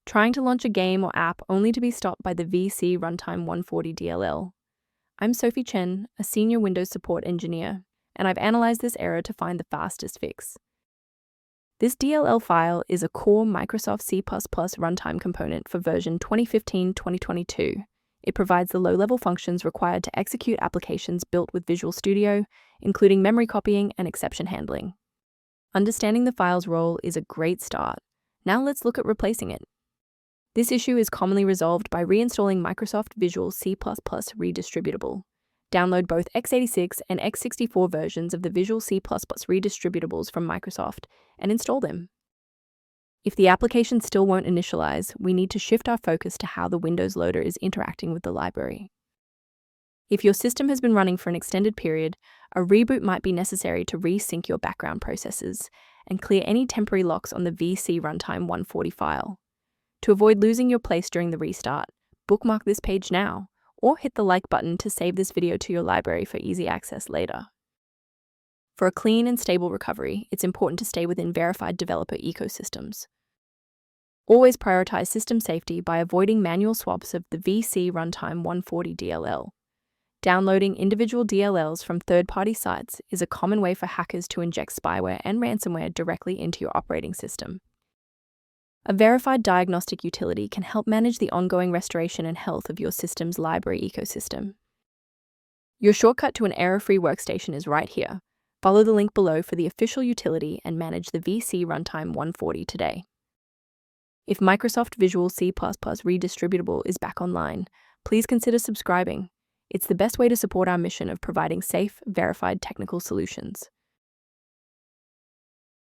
Trying to launch a game or app only to be stopped by the Vcruntime140.dll. I'm Sophie Chen, a senior Windows support engineer, and I've analyzed this error to find the fastest fix. This DLL file is a core Microsoft C++ runtime component for version 2015-2022. It provides the low-level functions required to execute applications built with Visual Studio, including memory copying and exception handling. Understanding the file's role is a great start. Now let's look at replacing it. This issue is commonly resolved by reinstalling Microsoft Visual C Redistributable. Download both x86 and x64 versions of the Visual C redistributables from Microsoft and install them. If the application still won't initialize, we need to shift our focus to how the Windows loader is interacting with the library. If your system has been running for an extended period, a reboot might be necessary to resync your background processes and clear any temporary locks on the Vcruntime140 file. To avoid losing your place during the restart, bookmark this page now, or hit the like button to save this video to your library for easy access later. For a clean and stable recovery, it's important to stay within verified developer ecosystems. Always prioritize system safety by avoiding manual swaps of the Vcruntime140.dll. Downloading individual DLLs from third-party sites is a common way for hackers to inject spyware and ransomware directly into your operating system. A verified diagnostic utility can help manage the ongoing restoration and health of your system's library ecosystem. Your shortcut to an error-free workstation is right here. Follow the link below for the official utility and manage the Vcruntime140 today. If Microsoft Visual C Redistributable is back online, please consider subscribing. It's the best way to support our mission of providing safe, verified technical solutions.